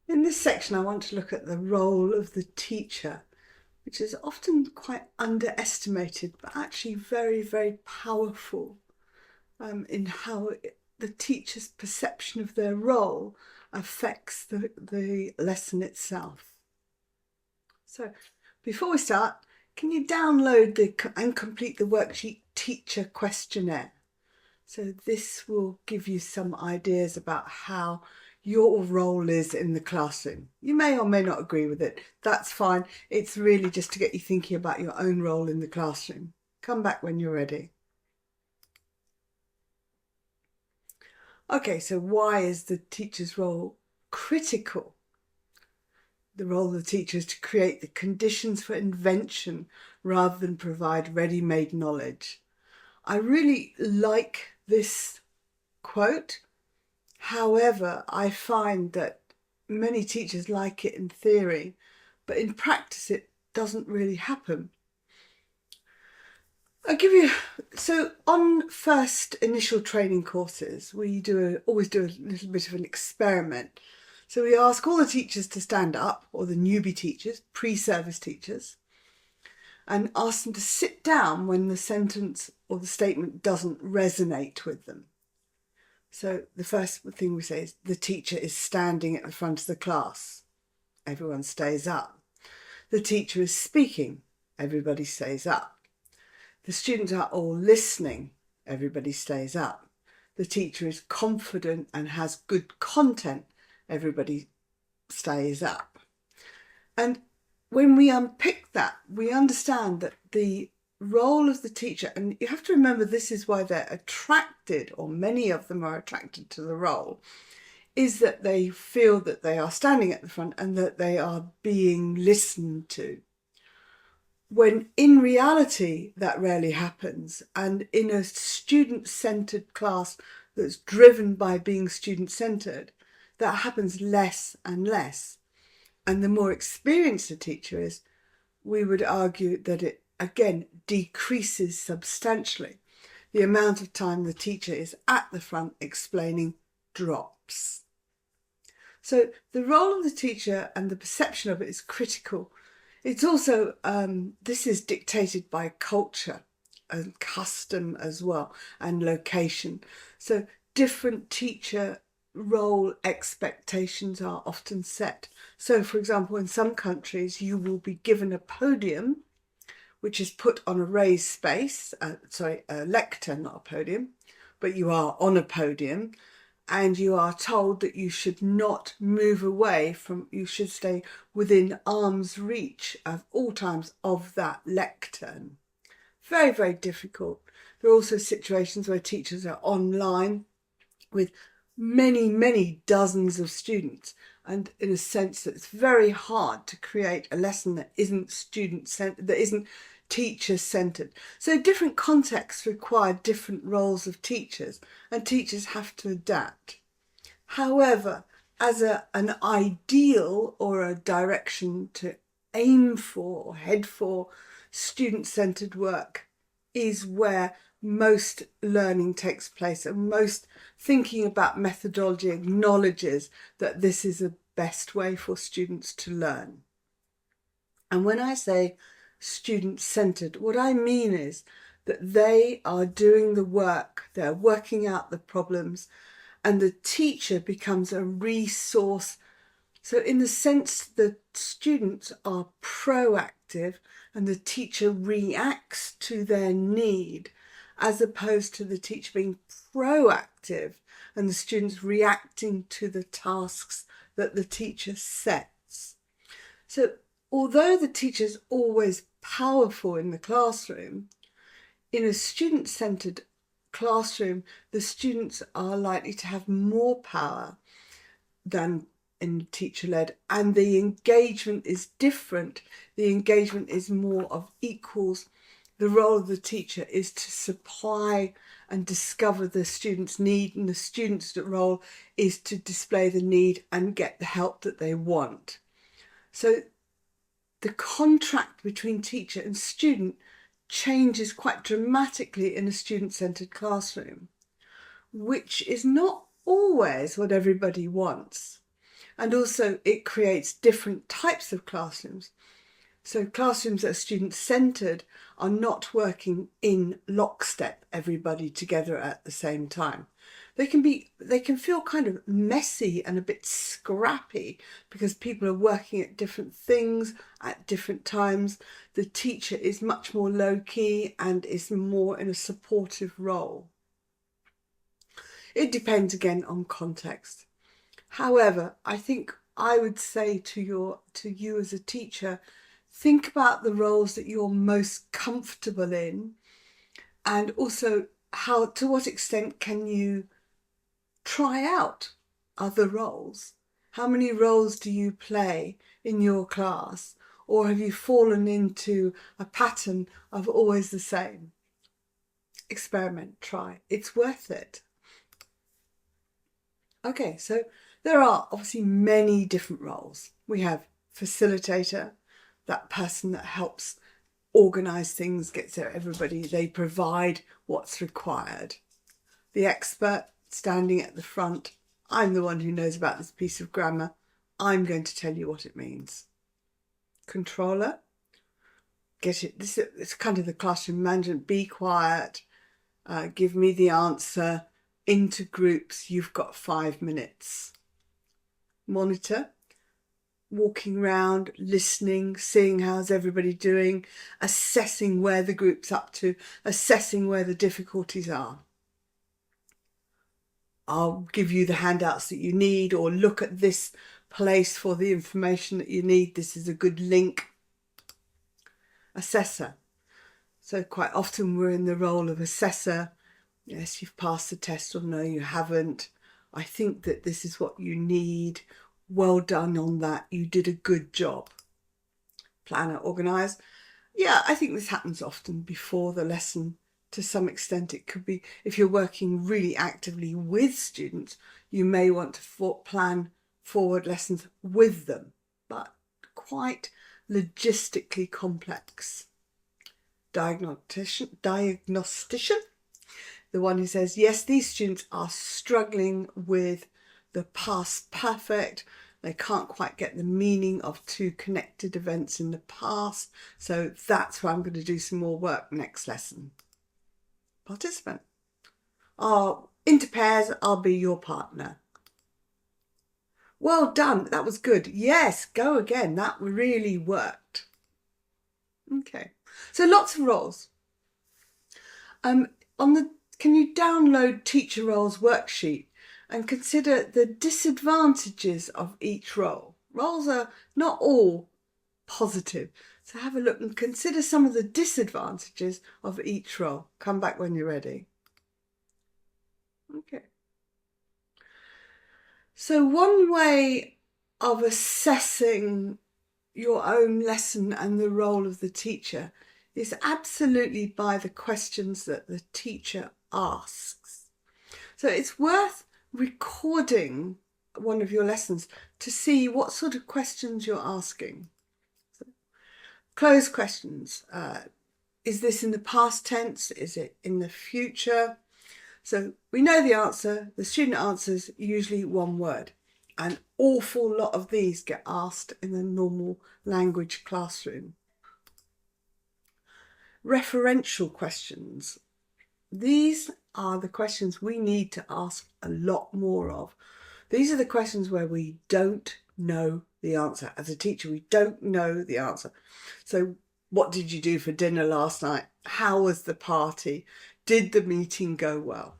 In this section, I want to look at the role of the teacher, which is often quite underestimated, but actually very, very powerful in how the teacher's perception of their role affects the lesson itself. So before we start, can you download and complete the worksheet teacher questionnaire? So this will give you some ideas about how your role is in the classroom. You may or may not agree with it. That's fine. It's really just to get you thinking about your own role in the classroom. Come back when you're ready. Okay, so why is the teacher's role critical? The role of the teacher is to create the conditions for invention rather than provide ready-made knowledge. I really like this quote. However, I find that many teachers like it in theory, but in practice it doesn't really happen. So on first initial training courses, we always do a little bit of an experiment. So we ask all the teachers to stand up, or the newbie teachers, pre-service teachers, and ask them to sit down when the sentence or the statement doesn't resonate with them. So the first thing we say is the teacher is standing at the front of the class. Everyone stays up. The teacher is speaking. Everybody stays up. The students are all listening. Everybody stays up. The teacher is confident and has good content. Everybody stays up. And when we unpick that, we understand that the role of the teacher, and you have to remember this is why they're attracted, or many of them are attracted to the role, is that they feel that they are standing at the front and that they are being listened to. When in reality that rarely happens, and in a student-centred class that's driven by being student-centred, that happens less and less. And the more experienced a teacher is, we would argue that it again decreases substantially. The amount of time the teacher is at the front explaining drops. So the role of the teacher and the perception of it is critical. It's also, this is dictated by culture and custom as well, and location. So different teacher role expectations are often set. So for example, in some countries, you will be given a podium, which is put on a raised space, a lectern, not a podium, but you are on a podium, and you are told that you should not move away you should stay within arm's reach at all times of that lectern. Very, very difficult. There are also situations where teachers are online with many, many dozens of students, and in a sense that it's very hard to create a lesson that isn't student-centered, that isn't teacher-centered. So different contexts require different roles of teachers, and teachers have to adapt. However, as an ideal or a direction to aim for or head for, student-centered work is where most learning takes place, and most thinking about methodology acknowledges that this is the best way for students to learn. And when I say student-centered, what I mean is that they are doing the work, they're working out the problems, and the teacher becomes a resource. So in the sense the students are proactive and the teacher reacts to their need, as opposed to the teacher being proactive and the students reacting to the tasks that the teacher sets. So although the teacher is always powerful in the classroom, in a student-centred classroom, the students are likely to have more power than in teacher-led, and the engagement is different. The engagement is more of equals. The role of the teacher is to supply and discover the student's need, and the student's role is to display the need and get the help that they want. So the contract between teacher and student changes quite dramatically in a student-centred classroom, which is not always what everybody wants. And also it creates different types of classrooms. So classrooms that are student-centred are not working in lockstep, everybody together at the same time. They can feel kind of messy and a bit scrappy because people are working at different things at different times. The teacher is much more low-key and is more in a supportive role. It depends again on context. However, I think I would say to you as a teacher, think about the roles that you're most comfortable in, and also to what extent can you try out other roles? How many roles do you play in your class? Or have you fallen into a pattern of always the same? Experiment, try. It's worth it. Okay, so there are obviously many different roles. We have facilitator, that person that helps organise things, gets everybody, they provide what's required. The expert, standing at the front, I'm the one who knows about this piece of grammar, I'm going to tell you what it means. Controller, it's kind of the classroom management, be quiet, give me the answer, into groups, you've got 5 minutes. Monitor, walking around, listening, seeing how's everybody doing, assessing where the group's up to, assessing where the difficulties are. I'll give you the handouts that you need, or look at this place for the information that you need. This is a good link. Assessor. So quite often we're in the role of assessor. Yes, you've passed the test, or no, you haven't. I think that this is what you need. Well done on that. You did a good job. Planner, organise. Yeah, I think this happens often before the lesson. To some extent, it could be if you're working really actively with students, you may want to plan forward lessons with them, but quite logistically complex. Diagnostician, the one who says, yes, these students are struggling with the past perfect. They can't quite get the meaning of 2 connected events in the past. So that's where I'm going to do some more work next lesson. Participant. Into pairs, I'll be your partner. Well done, that was good. Yes, go again, that really worked. Okay, so lots of roles. Can you download Teacher Roles worksheet and consider the disadvantages of each role? Roles are not all positive, so have a look and consider some of the disadvantages of each role. Come back when you're ready. Okay. So one way of assessing your own lesson and the role of the teacher is absolutely by the questions that the teacher asks. So it's worth recording one of your lessons to see what sort of questions you're asking. So, closed questions. Is this in the past tense? Is it in the future? So we know the answer. The student answers usually one word. An awful lot of these get asked in the normal language classroom. Referential questions. These are the questions we need to ask a lot more of. These are the questions where we don't know the answer. As a teacher, we don't know the answer. So what did you do for dinner last night? How was the party? Did the meeting go well?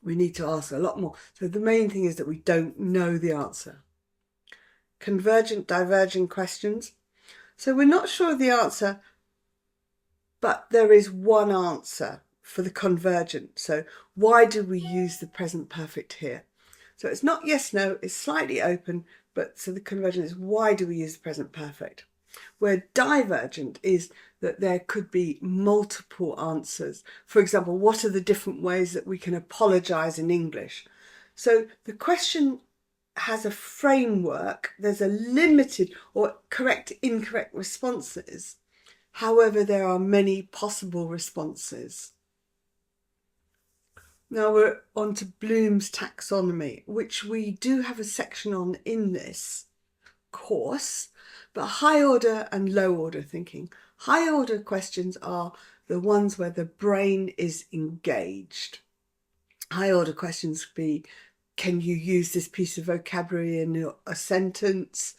We need to ask a lot more. So the main thing is that we don't know the answer. Convergent, divergent questions. So we're not sure of the answer, but there is one answer for the convergent. So why do we use the present perfect here? So it's not yes, no, it's slightly open, but so the convergent is why do we use the present perfect? Where divergent is that there could be multiple answers. For example, what are the different ways that we can apologise in English? So the question has a framework. There's a limited or correct, incorrect responses. However, there are many possible responses. Now we're on to Bloom's taxonomy, which we do have a section on in this course, but high order and low order thinking. High order questions are the ones where the brain is engaged. High order questions could be, can you use this piece of vocabulary in a sentence?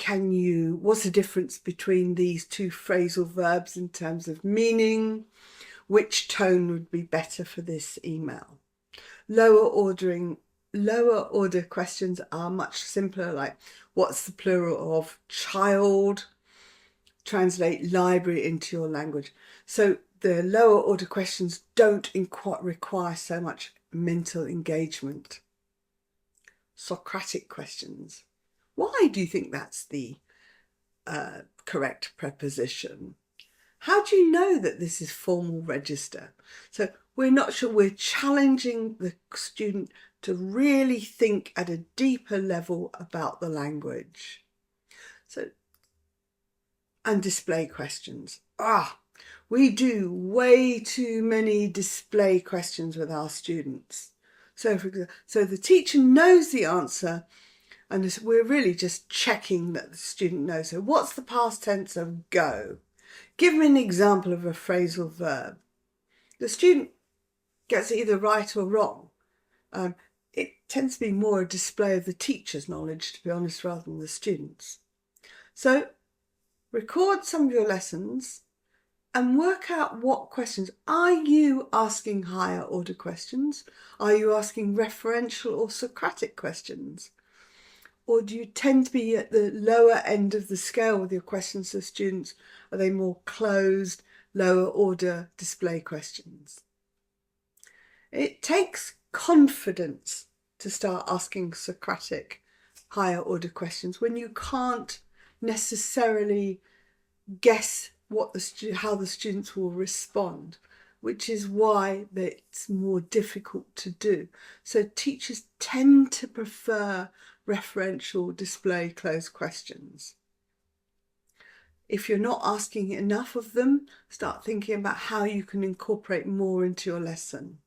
What's the difference between these two phrasal verbs in terms of meaning? Which tone would be better for this email? Lower order questions are much simpler, like what's the plural of child? Translate library into your language. So the lower order questions don't require so much mental engagement. Socratic questions. Why do you think that's the correct preposition? How do you know that this is formal register? So we're not sure. We're challenging the student to really think at a deeper level about the language. And display questions. We do way too many display questions with our students. So the teacher knows the answer, and we're really just checking that the student knows. So what's the past tense of go? Give me an example of a phrasal verb. The student gets it either right or wrong. It tends to be more a display of the teacher's knowledge, to be honest, rather than the student's. So record some of your lessons and work out what questions. Are you asking higher order questions? Are you asking referential or Socratic questions? Or do you tend to be at the lower end of the scale with your questions to students? Are they more closed, lower order display questions? It takes confidence to start asking Socratic higher order questions when you can't necessarily guess how the students will respond, which is why it's more difficult to do. So teachers tend to prefer referential display closed questions. If you're not asking enough of them, start thinking about how you can incorporate more into your lesson.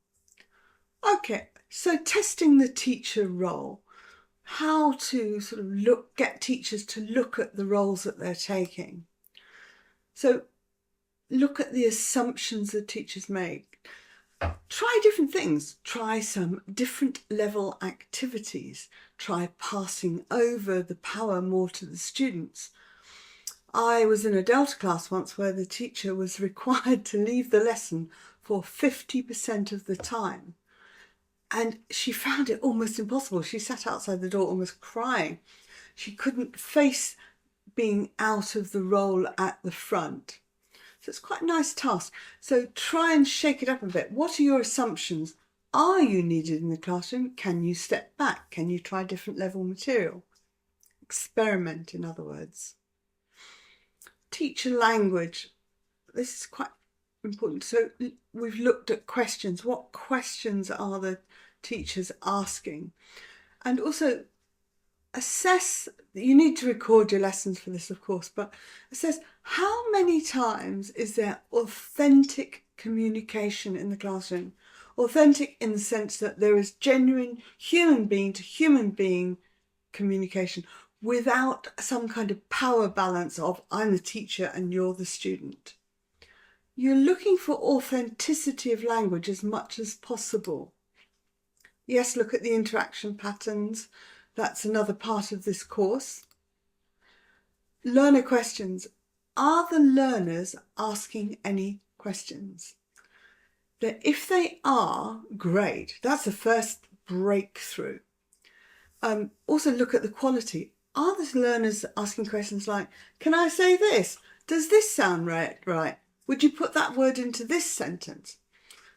Okay, so testing the teacher role. How to sort of get teachers to look at the roles that they're taking. So look at the assumptions that teachers make. Try different things. Try some different level activities. Try passing over the power more to the students. I was in a Delta class once where the teacher was required to leave the lesson for 50% of the time. And she found it almost impossible. She sat outside the door almost crying. She couldn't face being out of the role at the front. So it's quite a nice task. So try and shake it up a bit. What are your assumptions? Are you needed in the classroom? Can you step back? Can you try different level material? Experiment, in other words. Teacher language. This is quite important. So we've looked at questions. What questions are the teachers asking? And also assess, you need to record your lessons for this, of course, but assess how many times is there authentic communication in the classroom. Authentic in the sense that there is genuine human being to human being communication without some kind of power balance of I'm the teacher and you're the student. You're looking for authenticity of language as much as possible. Yes, look at the interaction patterns. That's another part of this course. Learner questions. Are the learners asking any questions? That if they are, great. That's the first breakthrough. Also look at the quality. Are the learners asking questions like, can I say this? Does this sound right? Would you put that word into this sentence?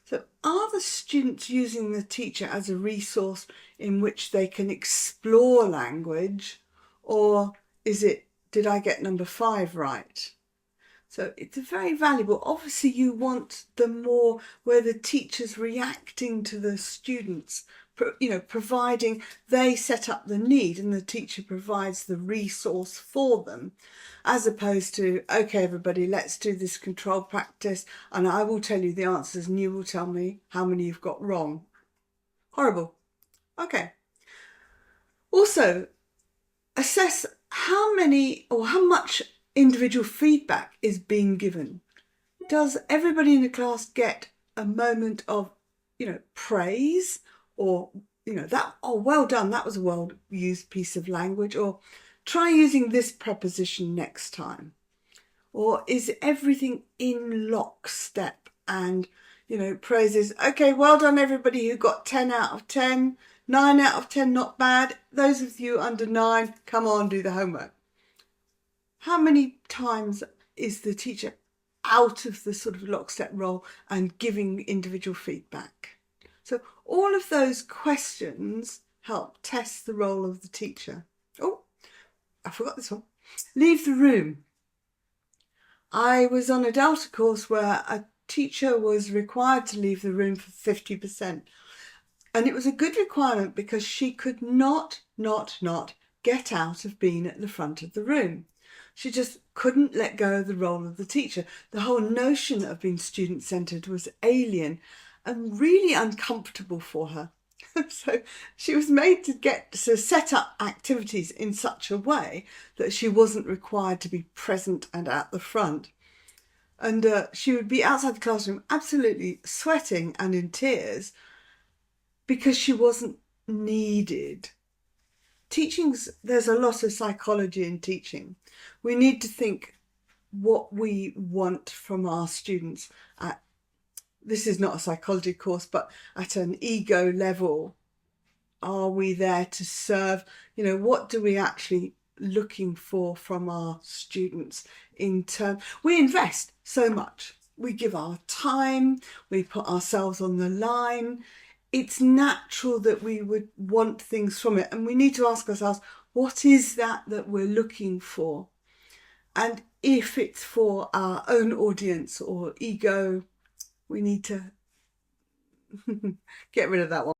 So are the students using the teacher as a resource in which they can explore language, or is it, did I get number 5 right? So it's very valuable. Obviously, you want the more where the teacher's reacting to the students, providing they set up the need and the teacher provides the resource for them, as opposed to, okay, everybody, let's do this control practice and I will tell you the answers and you will tell me how many you've got wrong. Horrible. Okay. Also, assess how many or how much individual feedback is being given. Does everybody in the class get a moment of, praise, or, that, oh, well done, that was a well used piece of language, or try using this preposition next time? Or is everything in lockstep and, praises, okay, well done everybody who got 10 out of 10, 9 out of 10, not bad. Those of you under 9, come on, do the homework. How many times is the teacher out of the sort of lockstep role and giving individual feedback? So all of those questions help test the role of the teacher. Oh, I forgot this one. Leave the room. I was on a Delta course where a teacher was required to leave the room for 50%. And it was a good requirement because she could not get out of being at the front of the room. She just couldn't let go of the role of the teacher. The whole notion of being student-centred was alien and really uncomfortable for her. So she was made to set up activities in such a way that she wasn't required to be present and at the front. And she would be outside the classroom absolutely sweating and in tears, because she wasn't needed. There's a lot of psychology in teaching. We need to think what we want from our students this is not a psychology course, but at an ego level. Are we there to serve? What do we actually looking for from our students we invest so much. We give our time, we put ourselves on the line. It's natural that we would want things from it. And we need to ask ourselves, what is that we're looking for? And if it's for our own audience or ego, we need to get rid of that one.